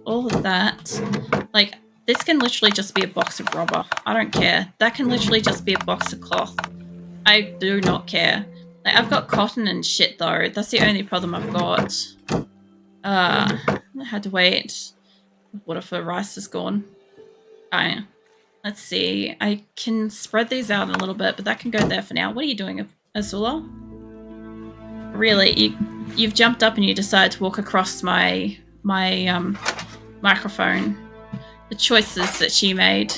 All of that. Like, this can literally just be a box of rubber. I don't care. That can literally just be a box of cloth. I do not care. Like, I've got cotton and shit, though. That's the only problem I've got. I had to wait. What if the rice is gone? Let's see. I can spread these out a little bit, but that can go there for now. What are you doing, Azula? Really, you've jumped up and you decided to walk across my microphone. The choices that she made.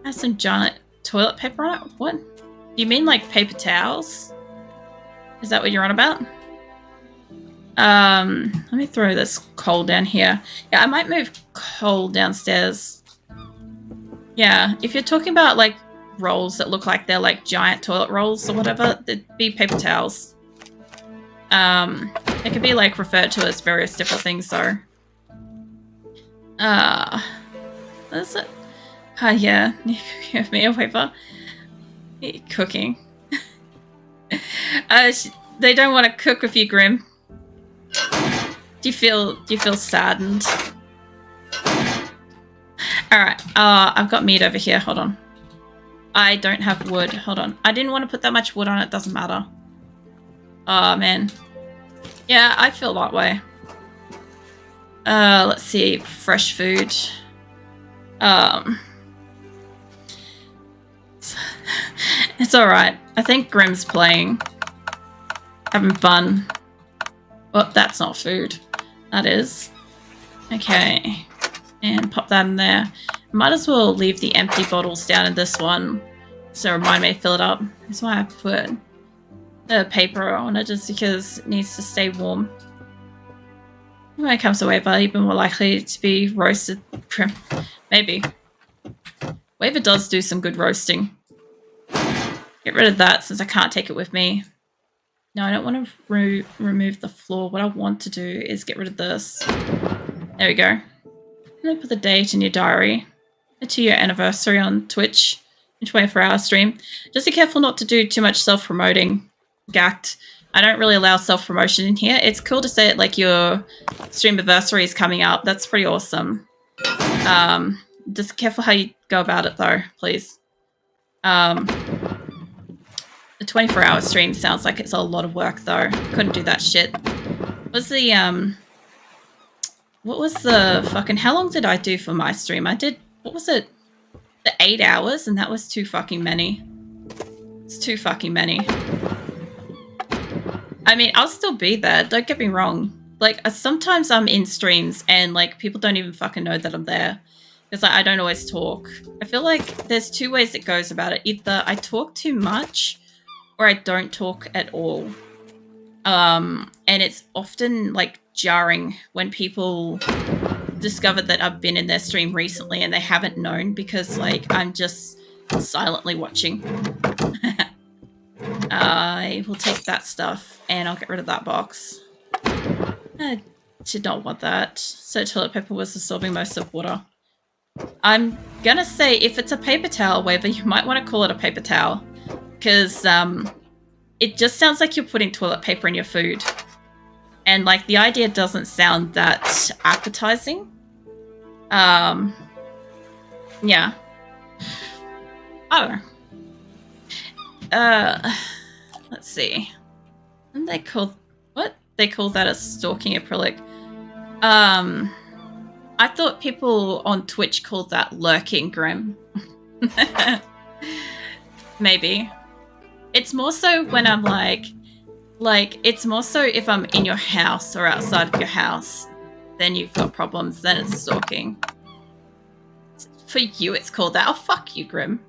Has some giant toilet paper on it? What? Do you mean like paper towels? Is that what you're on about? Let me throw this coal down here. Yeah, I might move coal downstairs. Yeah, if you're talking about like rolls that look like they're like giant toilet rolls or whatever, they'd be paper towels. It could be like referred to as various different things though. What is it? Yeah, give me a paper. Cooking. They don't want to cook with you, Grim. Do you feel saddened? Alright, I've got meat over here, hold on. I don't have wood, hold on. I didn't want to put that much wood on it, doesn't matter. Oh man. Yeah, I feel that way. Let's see, fresh food. It's alright. I think Grim's playing. Having fun. Well, that's not food. That is. Okay. And pop that in there. Might as well leave the empty bottles down in this one. So remind me to fill it up. That's why I put the paper on it, just because it needs to stay warm. When it comes to Waver, even more likely to be roasted. Maybe. Waver does do some good roasting. Get rid of that since I can't take it with me. No, I don't want to remove the floor. What I want to do is get rid of this. There we go. I'm going to put the date in your diary. To your anniversary on Twitch. A 24-hour stream. Just be careful not to do too much self-promoting. Gacked. I don't really allow self-promotion in here. It's cool to say it like your stream anniversary is coming up. That's pretty awesome. Just careful how you go about it though, please. The 24-hour stream sounds like it's a lot of work though. Couldn't do that shit. What was the fucking, how long did I do for my stream? I did, what was it? The 8 hours, and that was too fucking many. It's too fucking many. I mean, I'll still be there, don't get me wrong. Like, sometimes I'm in streams and like people don't even fucking know that I'm there. Because like, I don't always talk. I feel like there's two ways it goes about it. Either I talk too much or I don't talk at all. And it's often like jarring when people discover that I've been in their stream recently and they haven't known because like I'm just silently watching. I will take that stuff and I'll get rid of that box. I did not want that. So toilet paper was absorbing most of water. I'm gonna say if it's a paper towel, Waver, you might want to call it a paper towel. Because it just sounds like you're putting toilet paper in your food. And like the idea doesn't sound that appetizing. Yeah. I don't know. Let's see. And they call what? They call that a stalking acrylic. I thought people on Twitch called that lurking, Grim. Maybe. It's more so when I'm like it's more so if I'm in your house or outside of your house, then you've got problems, then it's stalking. For you, it's called that. Oh, fuck you, Grim.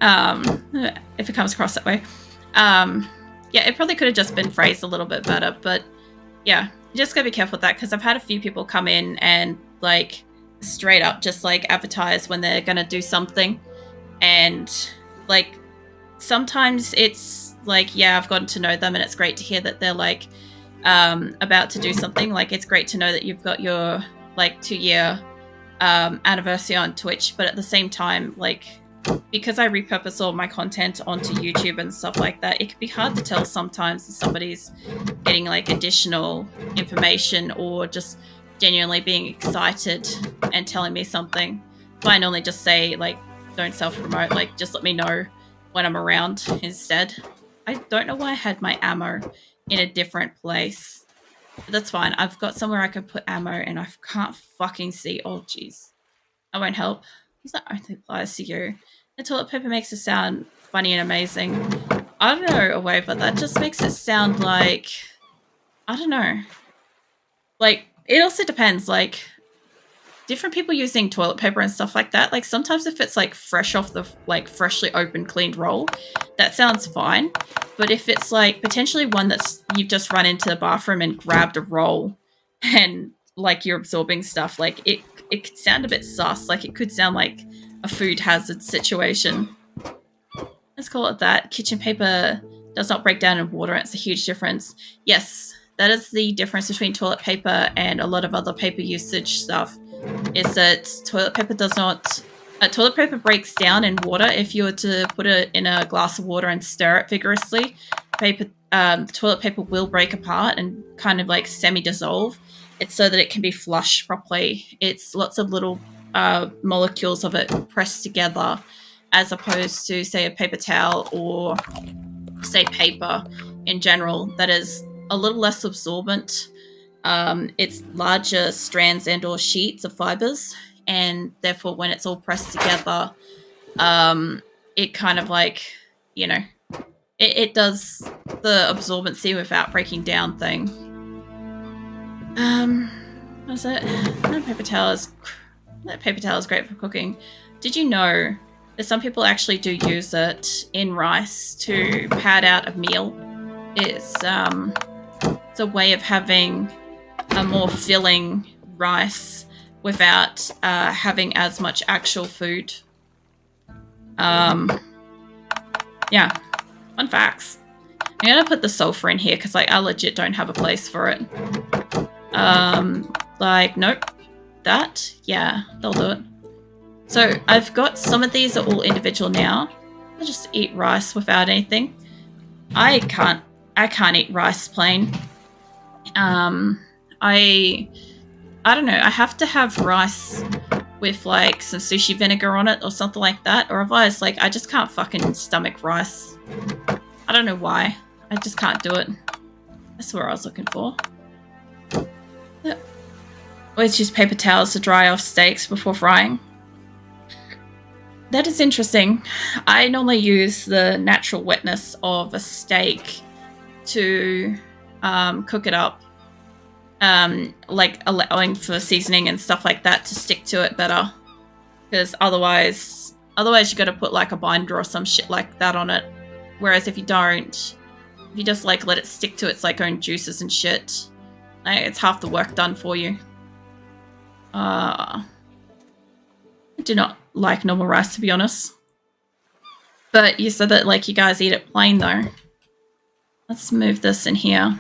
If it comes across that way. Yeah, it probably could have just been phrased a little bit better, but yeah, you just gotta be careful with that because I've had a few people come in and like straight up just like advertise when they're gonna do something, and like sometimes it's like, yeah, I've gotten to know them and it's great to hear that they're like about to do something. Like it's great to know that you've got your like 2-year anniversary on Twitch, but at the same time, like because I repurpose all my content onto YouTube and stuff like that, it can be hard to tell sometimes if somebody's getting like additional information or just genuinely being excited and telling me something. So I normally just say like, don't self-promote, like just let me know when I'm around instead. I don't know why I had my ammo in a different place. But that's fine. I've got somewhere I can put ammo and I can't fucking see. Oh, jeez. That won't help. That only applies to you. The toilet paper makes it sound funny and amazing. I don't know a way, but that just makes it sound like, I don't know. Like, it also depends, like, different people using toilet paper and stuff like that. Like, sometimes if it's, like, fresh off the, like, freshly opened, cleaned roll, that sounds fine. But if it's, like, potentially one that's, you've just run into the bathroom and grabbed a roll and, like, you're absorbing stuff, like, it could sound a bit sus. Like, it could sound like a food hazard situation. Let's call it that. Kitchen paper does not break down in water. It's a huge difference. Yes, that is the difference between toilet paper and a lot of other paper usage stuff, is that toilet paper does not... toilet paper breaks down in water. If you were to put it in a glass of water and stir it vigorously, toilet paper will break apart and kind of like semi-dissolve. It's so that it can be flushed properly. It's lots of little molecules of it pressed together, as opposed to, say, a paper towel or, say, paper in general, that is a little less absorbent. It's larger strands and or sheets of fibers, and therefore when it's all pressed together, it kind of like, you know, it does the absorbency without breaking down thing. What's it? That paper towel is great for cooking. Did you know that some people actually do use it in rice to pad out a meal? It's a way of having a more filling rice without having as much actual food. Yeah, fun facts. I'm gonna put the sulfur in here because like I legit don't have a place for it. Like, nope. That? Yeah, they'll do it. So I've got some of these are all individual now. I'll just eat rice without anything. I can't eat rice plain. I don't know. I have to have rice with like some sushi vinegar on it or something like that, or otherwise like I just can't fucking stomach rice. I don't know why. I just can't do it. That's what I was looking for. Yep. Always use paper towels to dry off steaks before frying. That is interesting. I normally use the natural wetness of a steak to cook it up. Like allowing for seasoning and stuff like that to stick to it better. Because otherwise you got to put like a binder or some shit like that on it. Whereas if you don't, if you just like let it stick to its like own juices and shit, it's half the work done for you. I do not like normal rice, to be honest. But you said that like you guys eat it plain though. Let's move this in here.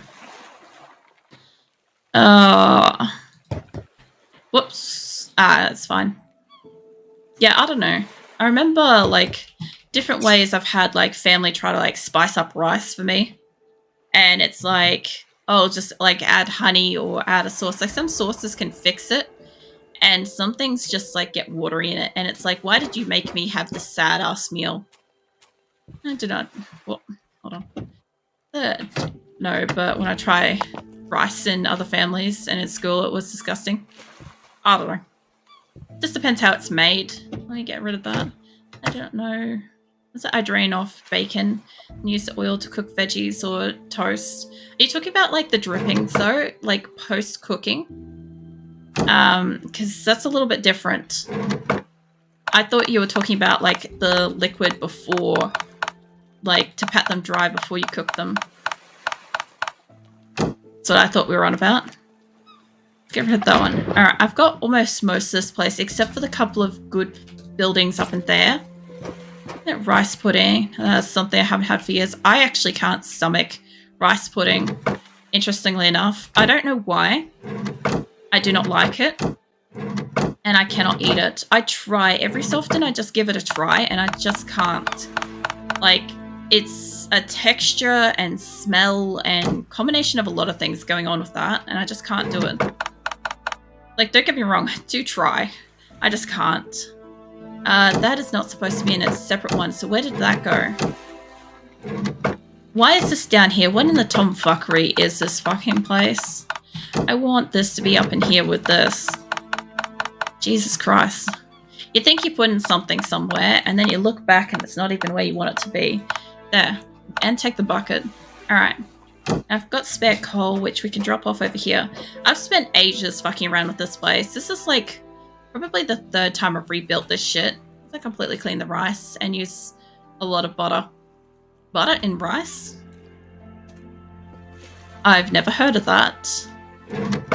Whoops. That's fine. Yeah, I don't know. I remember like different ways I've had like family try to like spice up rice for me. And it's like, oh, just like add honey or add a sauce. Like some sauces can fix it. And some things just like get watery in it. And it's like, why did you make me have this sad ass meal? I do not. Well, hold on. No, but when I try rice in other families and in school, it was disgusting. I don't know. Just depends how it's made. Let me get rid of that. I don't know. I drain off bacon and use the oil to cook veggies or toast. Are you talking about like the drippings though? Like post cooking? Because that's a little bit different. I thought you were talking about like the liquid before, like to pat them dry before you cook them. That's what I thought we were on about. Get rid of that one. Alright, I've got almost most of this place, except for the couple of good buildings up in there. That rice pudding, that's something I haven't had for years. I actually can't stomach rice pudding, interestingly enough. I don't know why. I do not like it. and I cannot eat it. I try every so often, I just give it a try, and I just can't. Like, it's a texture and smell and combination of a lot of things going on with that, and I just can't do it. Like, don't get me wrong, I do try. I just can't. That is not supposed to be in a separate one, so where did that go? Why is this down here? What in the tomfuckery is this fucking place? I want this to be up in here with this. Jesus Christ. You think you put in something somewhere, and then you look back and it's not even where you want it to be. There. And take the bucket. Alright. I've got spare coal, which we can drop off over here. I've spent ages fucking around with this place. This is like probably the third time I've rebuilt this shit. I completely clean the rice and use a lot of butter. Butter in rice? I've never heard of that.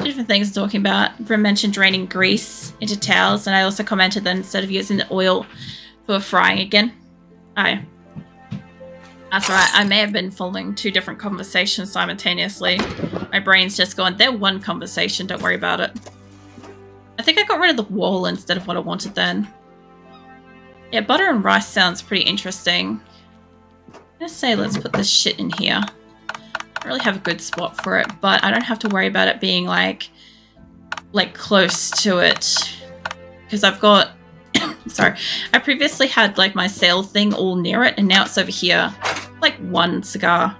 Different things talking about. Grim mentioned draining grease into towels, and I also commented that instead of using the oil for frying again. That's right, I may have been following two different conversations simultaneously. My brain's just going, they're one conversation, don't worry about it. I think I got rid of the wall instead of what I wanted then. Yeah, butter and rice sounds pretty interesting. Let's say let's put this shit in here. I don't really have a good spot for it, but I don't have to worry about it being like close to it. Because I've got, sorry, I previously had like my sail thing all near it, and now it's over here. Like one cigar.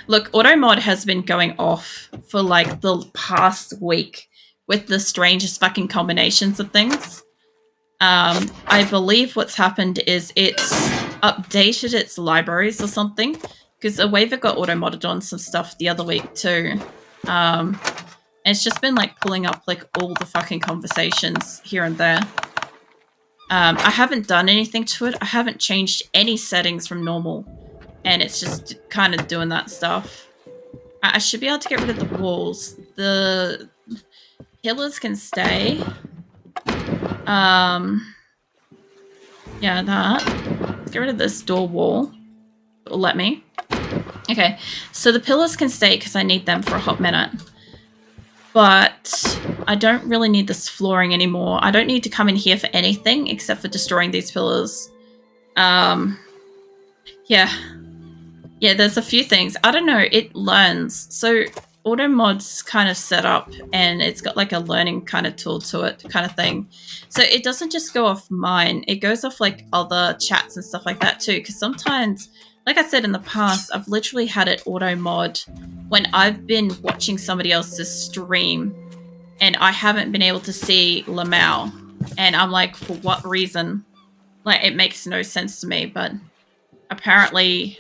Look, AutoMod has been going off for like the past week with the strangest fucking combinations of things. I believe what's happened is it's updated its libraries or something, because Aweva got auto-modded on some stuff the other week too. And it's just been like pulling up like all the fucking conversations here and there. I haven't done anything to it. I haven't changed any settings from normal, and it's just kind of doing that stuff. I should be able to get rid of the walls. The pillars can stay. Yeah, that. Let's get rid of this door wall. It'll let me. Okay, so the pillars can stay because I need them for a hot minute. But I don't really need this flooring anymore. I don't need to come in here for anything except for destroying these pillars. Yeah. Yeah, there's a few things. I don't know, it learns. So AutoMod's kind of set up, and it's got like a learning kind of tool to it kind of thing. So it doesn't just go off mine. It goes off like other chats and stuff like that too. Because sometimes, like I said in the past, I've literally had it AutoMod when I've been watching somebody else's stream and I haven't been able to see Lamau. And I'm like, for what reason? Like, it makes no sense to me, but apparently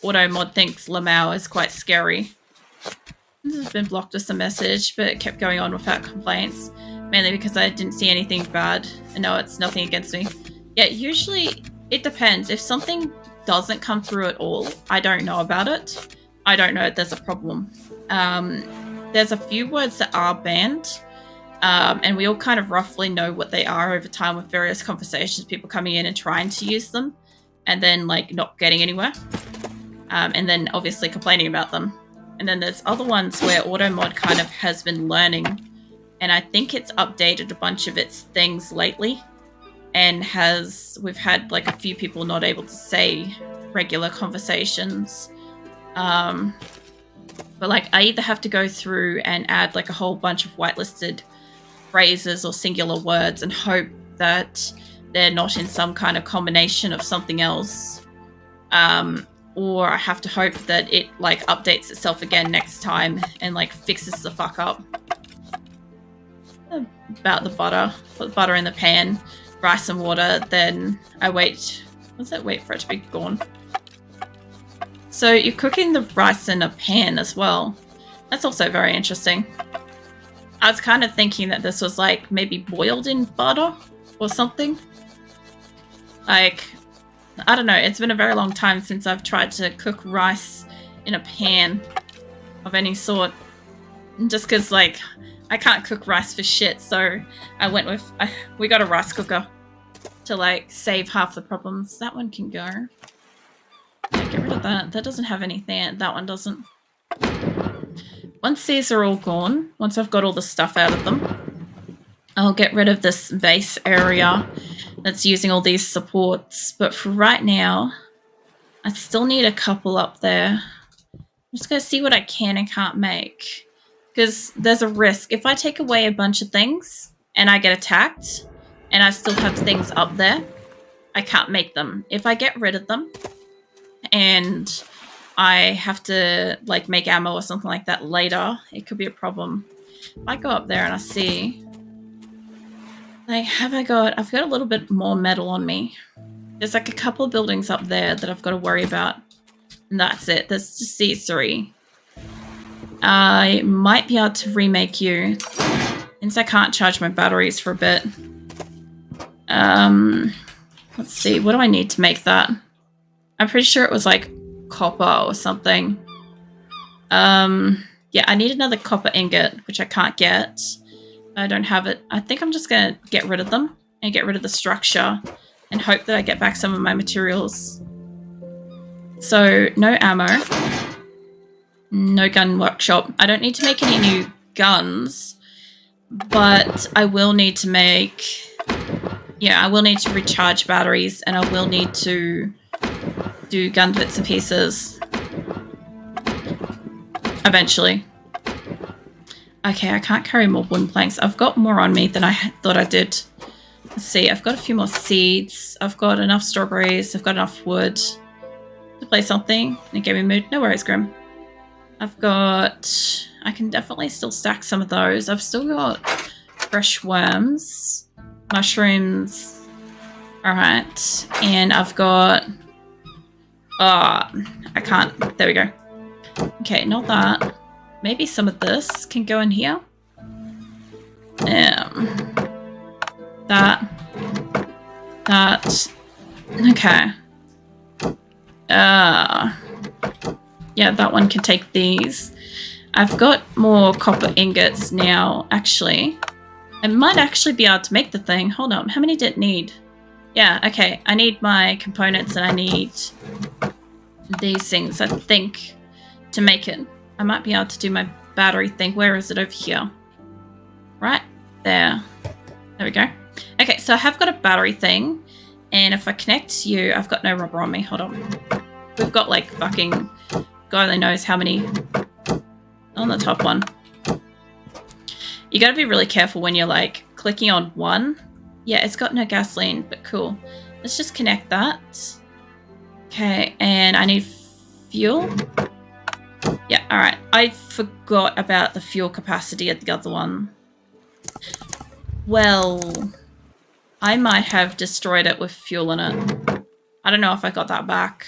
AutoMod thinks Lamau is quite scary. This has been blocked with a message, but it kept going on without complaints, mainly because I didn't see anything bad. And no, it's nothing against me. Yeah, usually it depends. If something doesn't come through at all, I don't know about it. I don't know if there's a problem. There's a few words that are banned, and we all kind of roughly know what they are over time with various conversations, people coming in and trying to use them, and then like not getting anywhere, and then obviously complaining about them. And then there's other ones where AutoMod kind of has been learning, and I think it's updated a bunch of its things lately, and we've had like a few people not able to say regular conversations. But like I either have to go through and add like a whole bunch of whitelisted phrases or singular words and hope that they're not in some kind of combination of something else. Or I have to hope that it like updates itself again next time and like fixes the fuck up. About the butter. Put the butter in the pan, rice and water, then I wait. What's that? Wait for it to be gone. So you're cooking the rice in a pan as well. That's also very interesting. I was kind of thinking that this was like maybe boiled in butter or something. Like, I don't know. It's been a very long time since I've tried to cook rice in a pan of any sort. Just because, like, I can't cook rice for shit. So I went with, we got a rice cooker to, like, save half the problems. That one can go. Yeah, get rid of that. That doesn't have anything. That one doesn't. Once these are all gone, once I've got all the stuff out of them, I'll get rid of this base area that's using all these supports. But for right now, I still need a couple up there. I'm just going to see what I can and can't make. Because there's a risk. If I take away a bunch of things and I get attacked and I still have things up there, I can't make them. If I get rid of them and I have to like make ammo or something like that later, it could be a problem. If I go up there and I see, like, I've got a little bit more metal on me. There's like a couple of buildings up there that I've got to worry about. And that's it. There's just these three. I might be able to remake you. Since I can't charge my batteries for a bit. Let's see. What do I need to make that? I'm pretty sure it was like copper or something. Yeah, I need another copper ingot, which I can't get. I don't have it. I think I'm just going to get rid of them and get rid of the structure and hope that I get back some of my materials. So, no ammo. No gun workshop. I don't need to make any new guns, but I will need to make... Yeah, I will need to recharge batteries and I will need to do gun bits and pieces. Eventually. Okay, I can't carry more wooden planks. I've got more on me than I thought I did. Let's see, I've got a few more seeds. I've got enough strawberries. I've got enough wood to play something in a gaming mood. No worries, Grim. I've got... I can definitely still stack some of those. I've still got fresh worms, mushrooms. Alright. And I've got... I can't... There we go. Okay, not that. Maybe some of this can go in here. That. Okay. Yeah, that one can take these. I've got more copper ingots now, actually. I might actually be able to make the thing. Hold on, how many did it need? Yeah, okay. I need my components and I need these things, I think, to make it. I might be able to do my battery thing. Where is it? Over here. Right there. There we go. Okay, so I have got a battery thing. And if I connect you, I've got no rubber on me. Hold on. We've got like fucking... God only knows how many on the top one. You gotta be really careful when you're like clicking on one. Yeah, it's got no gasoline, but cool. Let's just connect that. Okay, and I need fuel. Yeah, alright. I forgot about the fuel capacity of the other one. Well, I might have destroyed it with fuel in it. I don't know if I got that back.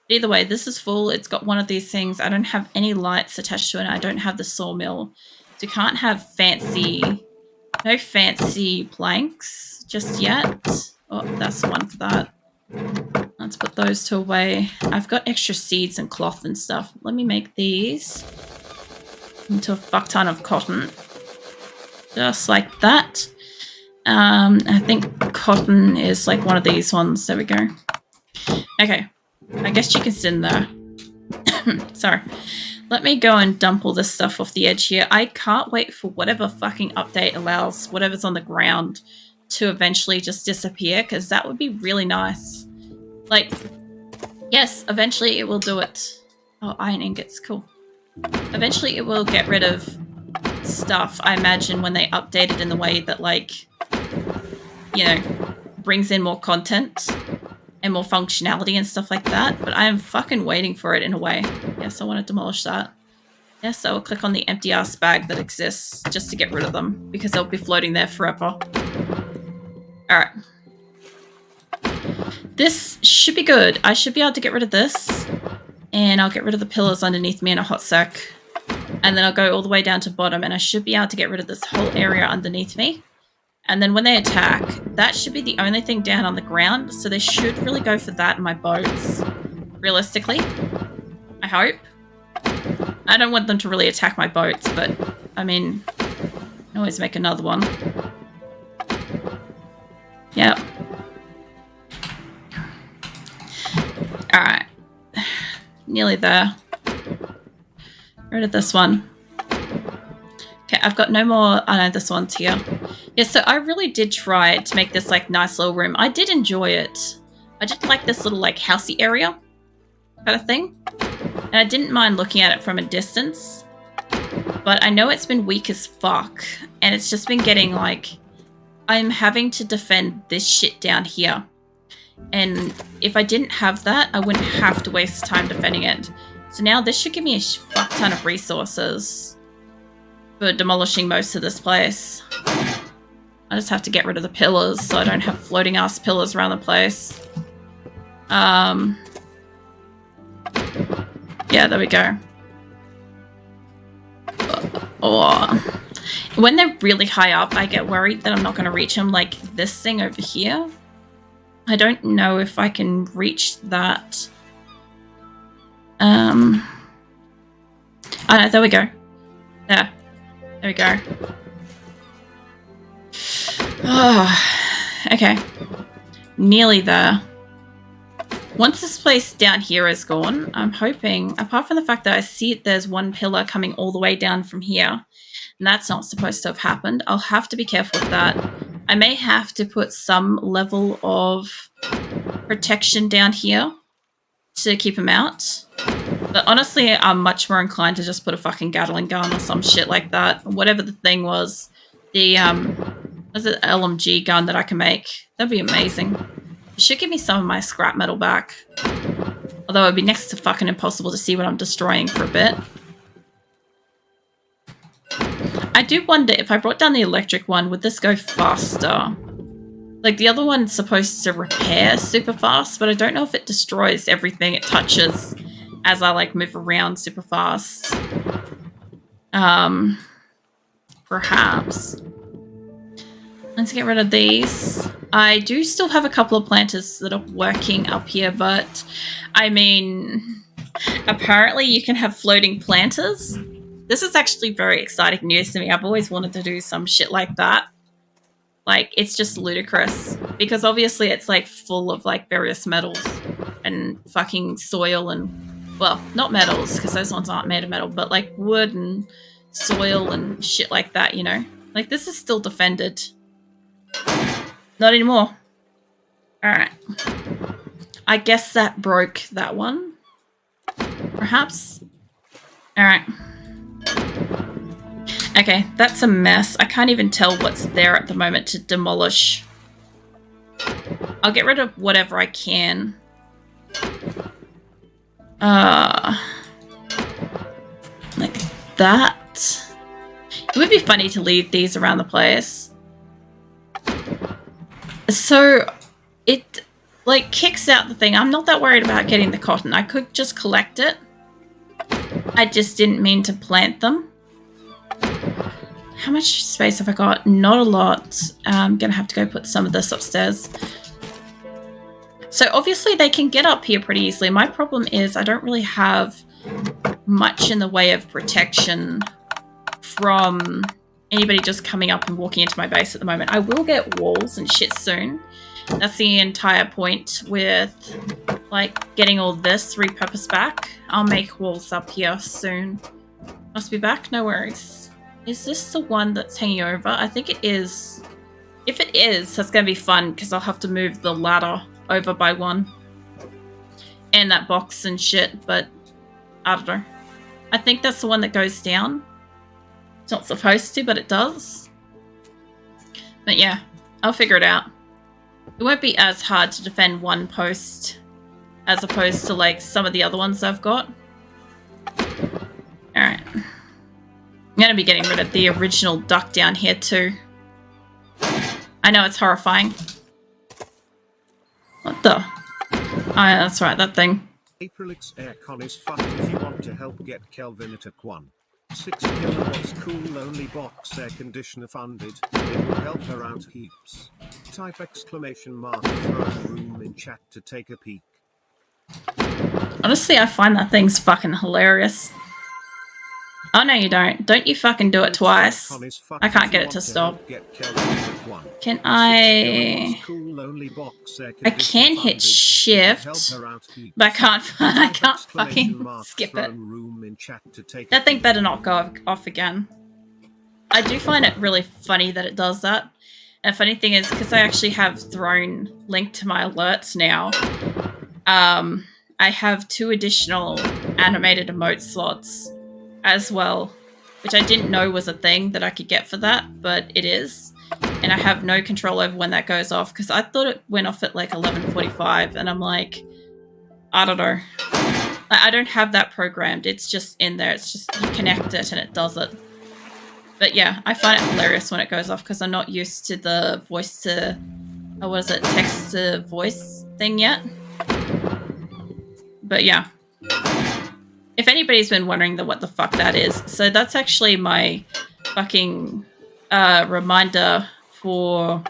Either way, this is full. It's got one of these things. I don't have any lights attached to it. I don't have the sawmill. So you can't have fancy... No fancy planks just yet. Oh, that's the one for that. Let's put those two away. I've got extra seeds and cloth and stuff. Let me make these into a fuck ton of cotton. Just like that. I think cotton is like one of these ones. There we go. Okay. I guess you can sit in there. Sorry. Let me go and dump all this stuff off the edge here. I can't wait for whatever fucking update allows whatever's on the ground to eventually just disappear, because that would be really nice. Like, yes, eventually it will do it. Oh, iron ingots, cool. Eventually it will get rid of stuff, I imagine, when they update it in the way that, like, you know, brings in more content and more functionality and stuff like that. But I am fucking waiting for it in a way. Yes, I want to demolish that. Yes, I will click on the empty ass bag that exists just to get rid of them, because they'll be floating there forever. Alright. This should be good. I should be able to get rid of this. And I'll get rid of the pillars underneath me in a hot sec. And then I'll go all the way down to bottom, and I should be able to get rid of this whole area underneath me. And then when they attack, that should be the only thing down on the ground. So they should really go for that in my boats. Realistically. I hope. I don't want them to really attack my boats, but, I mean, I can always make another one. Yep. Alright. Nearly there. Get rid of this one. Okay, I've got no more... Oh no, this one's here. Yeah, so I really did try to make this like nice little room. I did enjoy it. I did like this little like housey area kind of thing. And I didn't mind looking at it from a distance. But I know it's been weak as fuck. And it's just been getting like... I'm having to defend this shit down here. And if I didn't have that, I wouldn't have to waste time defending it. So now this should give me a fuck ton of resources for demolishing most of this place. I just have to get rid of the pillars so I don't have floating ass pillars around the place. Yeah, there we go. Oh. When they're really high up, I get worried that I'm not going to reach them, like this thing over here. I don't know if I can reach that. Oh no, there we go. There we go. Oh, okay. Nearly there. Once this place down here is gone, I'm hoping, apart from the fact that I see there's one pillar coming all the way down from here, and that's not supposed to have happened, I'll have to be careful with that. I may have to put some level of protection down here to keep him out. But honestly, I'm much more inclined to just put a fucking Gatling gun or some shit like that. Whatever the thing was. The, was it LMG gun that I can make? That'd be amazing. It should give me some of my scrap metal back. Although it'd be next to fucking impossible to see what I'm destroying for a bit. I do wonder if I brought down the electric one, would this go faster? Like, the other one's supposed to repair super fast, but I don't know if it destroys everything it touches as I, like, move around super fast. Perhaps. Let's get rid of these. I do still have a couple of planters that are working up here, but, I mean, apparently you can have floating planters. This is actually very exciting news to me. I've always wanted to do some shit like that. Like, it's just ludicrous. Because obviously it's, like, full of, like, various metals and fucking soil and... Well, not metals, because those ones aren't made of metal, but, like, wood and soil and shit like that, you know? Like, this is still defended. Not anymore. Alright. I guess that broke that one. Perhaps. Alright. Okay, that's a mess. I can't even tell what's there at the moment to demolish. I'll get rid of whatever I can. Like that. It would be funny to leave these around the place. So, it, like, kicks out the thing. I'm not that worried about getting the cotton. I could just collect it. I just didn't mean to plant them. How much space have I got? Not a lot. I'm going to have to go put some of this upstairs. So obviously they can get up here pretty easily. My problem is I don't really have much in the way of protection from anybody just coming up and walking into my base at the moment. I will get walls and shit soon. That's the entire point with, like, getting all this repurposed back. I'll make walls up here soon. Must be back? No worries. Is this the one that's hanging over? I think it is. If it is, that's going to be fun because I'll have to move the ladder over by one. And that box and shit, but I don't know. I think that's the one that goes down. It's not supposed to, but it does. But yeah, I'll figure it out. It won't be as hard to defend one post as opposed to, like, some of the other ones I've got. Alright. I'm going to be getting rid of the original duck down here too. I know it's horrifying. What the? Oh, yeah, that's right, that thing. Aprilix Aircon is fun if you want to help get Kelvin at Aquan. 6 kilowatts cool only box air conditioner funded. It will help her out heaps. Type exclamation mark throw room in chat to take a peek. Honestly, I find that thing's fucking hilarious. Oh, no, you don't. Don't you fucking do it twice. I can't get it to stop. Can I... I can hit shift, but I can't fucking skip it. That thing better not go off again. I do find it really funny that it does that. And funny thing is, because I actually have Throne linked to my alerts now, I have 2 additional animated emote slots as well, which I didn't know was a thing that I could get for that, but it is. And I have no control over when that goes off, because I thought it went off at like 11:45, and I'm like, I don't know. I don't have that programmed. It's just in there. It's just you connect it and it does it. But yeah, I find it hilarious when it goes off because I'm not used to the voice to, or what is it, text to voice thing yet. But yeah. If anybody's been wondering what the fuck that is, so that's actually my fucking reminder for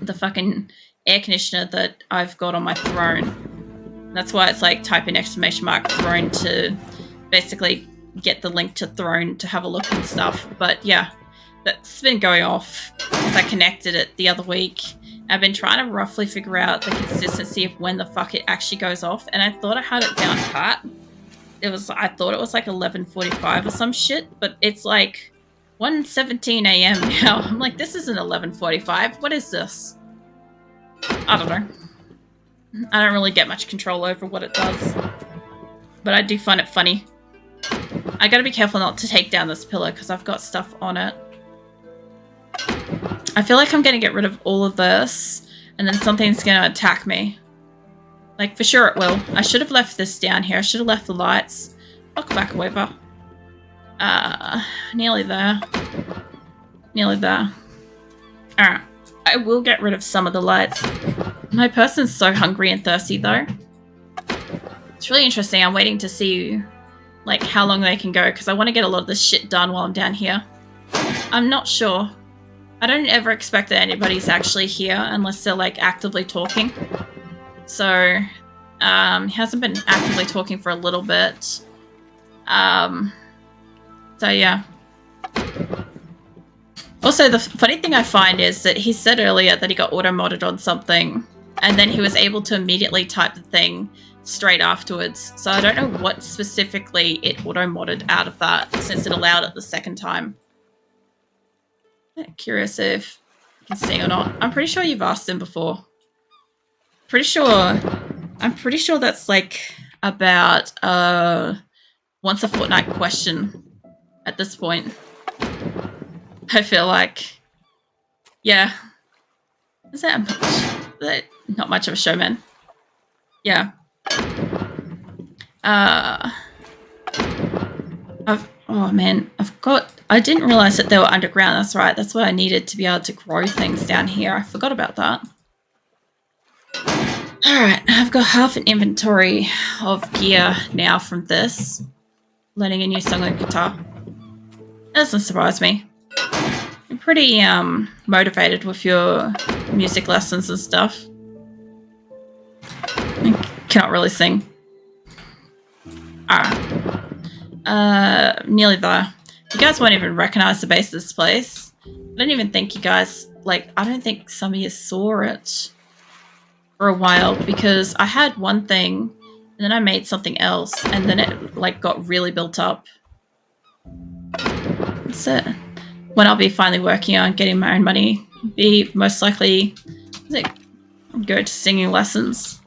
the fucking air conditioner that I've got on my Throne. That's why it's like type in ! Throne to basically get the link to Throne to have a look and stuff. But yeah, that's been going off because I connected it the other week. I've been trying to roughly figure out the consistency of when the fuck it actually goes off, and I thought I had it down pat. I thought it was like 11:45 or some shit, but it's like 1:17 a.m. now. I'm like, this isn't 11:45. What is this? I don't know. I don't really get much control over what it does, but I do find it funny. I gotta be careful not to take down this pillar because I've got stuff on it. I feel like I'm gonna get rid of all of this and then something's gonna attack me. Like, for sure it will. I should have left this down here. I should have left the lights. Fuck back over. Nearly there. Nearly there. Alright. I will get rid of some of the lights. My person's so hungry and thirsty, though. It's really interesting. I'm waiting to see, like, how long they can go, because I want to get a lot of this shit done while I'm down here. I'm not sure. I don't ever expect that anybody's actually here unless they're, like, actively talking. So, he hasn't been actively talking for a little bit. So, yeah. Also, the funny thing I find is that he said earlier that he got auto-modded on something, and then he was able to immediately type the thing straight afterwards. So I don't know what specifically it auto-modded out of that, since it allowed it the second time. I'm curious if you can see or not. I'm pretty sure you've asked him before. I'm pretty sure that's like about once a fortnight question at this point. I feel like, yeah. Is that not much of a showman? Yeah. Oh man, I didn't realize that they were underground. That's right. That's what I needed to be able to grow things down here. I forgot about that. Alright, I've got half an inventory of gear now from this. Learning a new song on guitar. That doesn't surprise me. You're pretty motivated with your music lessons and stuff. I cannot really sing. Alright. Nearly there. You guys won't even recognize the base of this place. I don't even think you guys, like, I don't think some of you saw it for a while, because I had one thing and then I made something else and then it like got really built up. That's it. When I'll be finally working on getting my own money, be most likely go to singing lessons.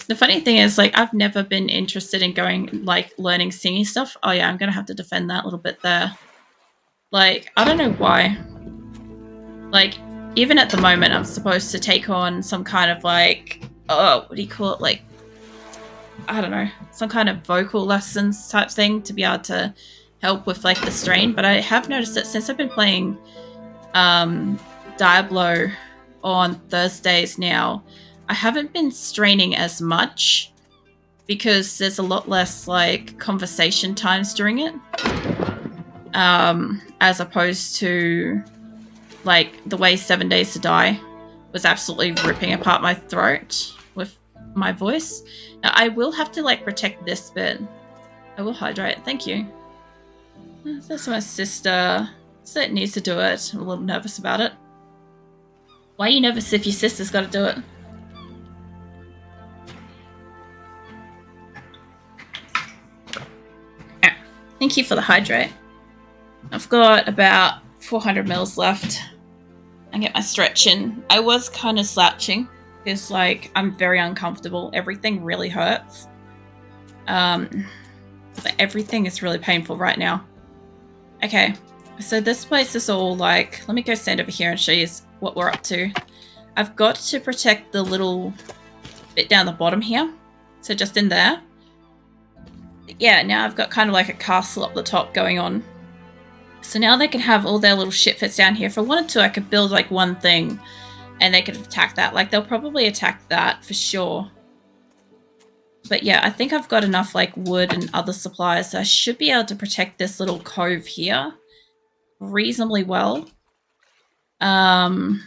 The funny thing is, like, I've never been interested in going, like, learning singing stuff. Oh yeah, I'm gonna have to defend that a little bit there. Like, I don't know why. Like, even at the moment, I'm supposed to take on some kind of, like, what do you call it? Like, I don't know, some kind of vocal lessons type thing to be able to help with, like, the strain. But I have noticed that since I've been playing Diablo on Thursdays now, I haven't been straining as much because there's a lot less, like, conversation times during it. As opposed to, like, the way 7 Days to Die was absolutely ripping apart my throat with my voice. Now, I will have to, like, protect this bit. I will hydrate. Thank you. That's my sister. So it needs to do it. I'm a little nervous about it. Why are you nervous if your sister's got to do it? Thank you for the hydrate. I've got about 400 mils left. And get my stretch in. I was kind of slouching because, like, I'm very uncomfortable. Everything really hurts. But everything is really painful right now. Okay, so this place is all like, let me go stand over here and show you what we're up to. I've got to protect the little bit down the bottom here. So just in there. Yeah, now I've got kind of like a castle up the top going on. So now they can have all their little shit fits down here. If I wanted to, I could build like one thing and they could attack that. Like they'll probably attack that for sure. But yeah, I think I've got enough like wood and other supplies. So I should be able to protect this little cove here reasonably well. I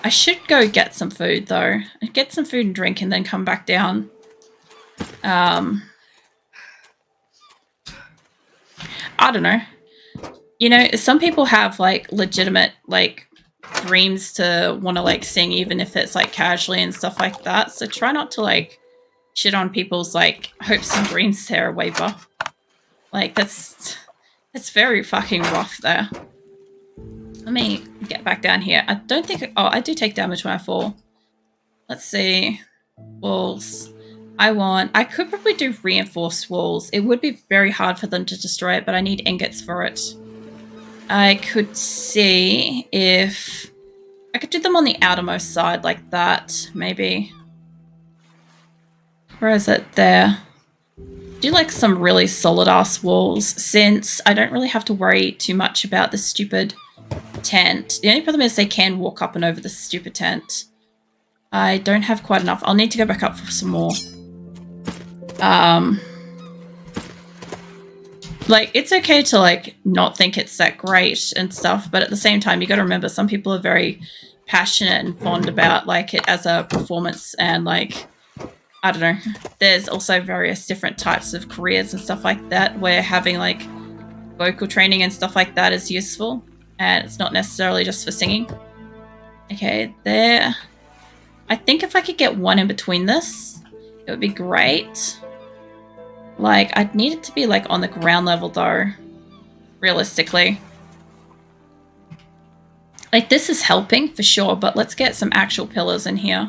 should go get some food though. Get some food and drink and then come back down. I don't know. You know, some people have like legitimate like dreams to want to like sing even if it's like casually and stuff like that. So try not to like shit on people's like hopes and dreams, Sarah Weaver. Like that's very fucking rough there. Let me get back down here. I don't think... Oh, I do take damage when I fall. Let's see. Walls. I could probably do reinforced walls. It would be very hard for them to destroy it, but I need ingots for it. I could see if... I could do them on the outermost side like that, maybe. Where is it? There. Do like some really solid-ass walls, since I don't really have to worry too much about the stupid tent. The only problem is they can walk up and over the stupid tent. I don't have quite enough. I'll need to go back up for some more. Like, it's okay to, like, not think it's that great and stuff, but at the same time, you gotta remember, some people are very passionate and fond about, like, it as a performance, and, like, I don't know. There's also various different types of careers and stuff like that, where having, like, vocal training and stuff like that is useful, and it's not necessarily just for singing. Okay, there. I think if I could get one in between this, it would be great. Like, I'd need it to be, like, on the ground level, though. Realistically. Like, this is helping, for sure, but let's get some actual pillars in here.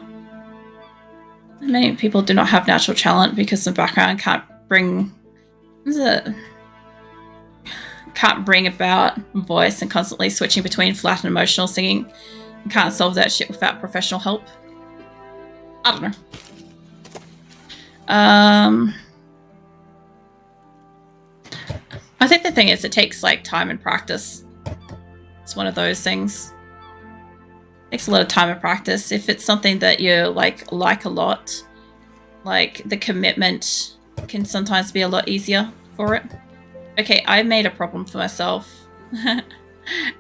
Many people do not have natural talent because the background can't bring... Can't bring about voice, and constantly switching between flat and emotional singing. You can't solve that shit without professional help. I don't know. I think the thing is, it takes, like, time and practice. It's one of those things. It takes a lot of time and practice. If it's something that you, like a lot, like, the commitment can sometimes be a lot easier for it. Okay, I made a problem for myself.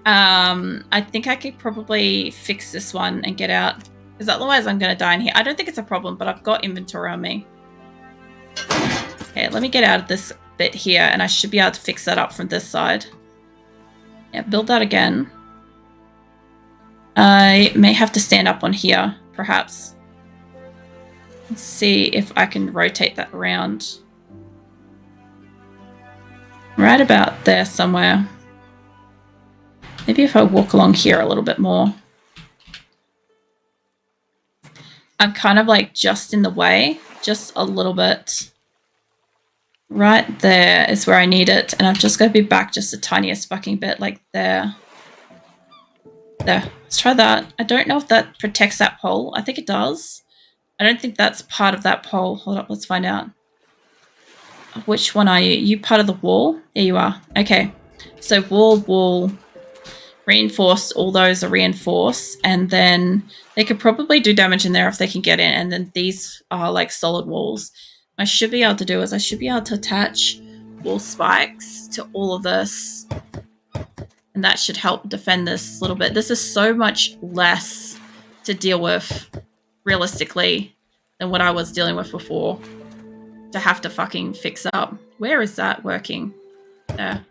I think I could probably fix this one and get out, because otherwise I'm going to die in here. I don't think it's a problem, but I've got inventory on me. Okay, let me get out of this bit here, and I should be able to fix that up from this side. Yeah, build that again. I may have to stand up on here, perhaps. Let's see if I can rotate that around. Right about there somewhere. Maybe if I walk along here a little bit more. I'm kind of like just in the way, just a little bit. Right there is where I need it, and I've just got to be back just the tiniest fucking bit, like there. There. Let's try that. I don't know if that protects that pole. I think it does. I don't think that's part of that pole. Hold up, let's find out. Which one are you? You part of the wall? There you are. Okay. So wall, reinforced. All those are reinforced, and then they could probably do damage in there if they can get in, and then these are like solid walls. What I should be able to do is I should be able to attach wall spikes to all of this, and that should help defend this a little bit. This is so much less to deal with, realistically, than what I was dealing with before. To have to fucking fix up. Where is that working? There.